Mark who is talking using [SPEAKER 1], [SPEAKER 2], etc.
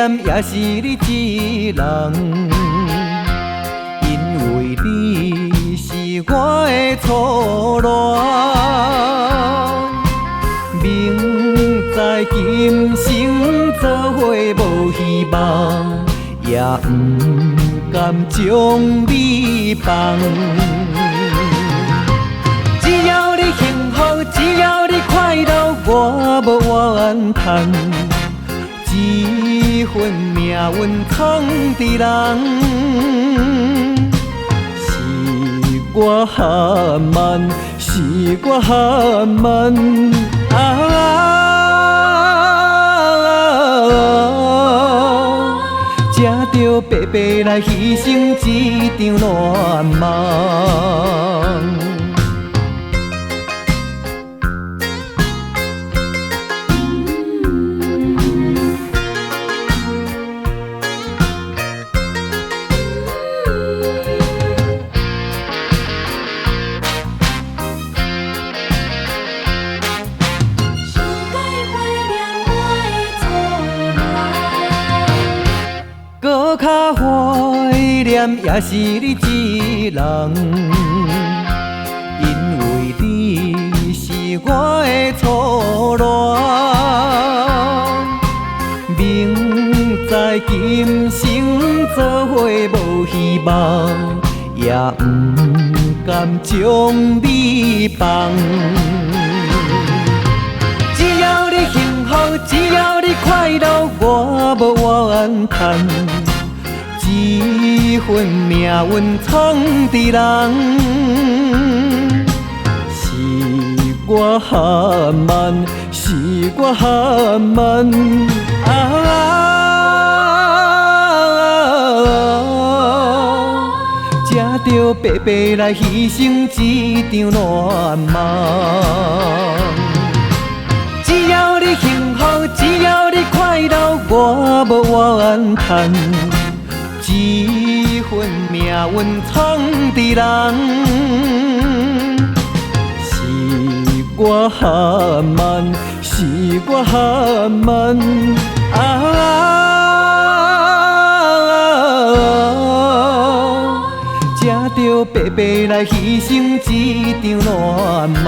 [SPEAKER 1] 念也是你一人，因为你是我的初恋。明知今生做伙无希望，也不甘将你放。只要你幸福，只要你快乐，我无怨叹。这份命运藏伫人，是我含慢，是我含慢。才着白白来牺牲一场乱梦。搁较怀念也是你一人，因为你是我的初恋。明知今生做伙无希望，也不甘将你放。只要你幸福，只要你快乐，我无怨叹。这份命运藏伫人，是我含慢，是我含慢。才着白白来牺牲一场乱梦。只要你幸福，只要你快乐，我无怨叹。这份命运藏伫人，是我含慢，是我含慢。才着白白来牺牲一场乱梦。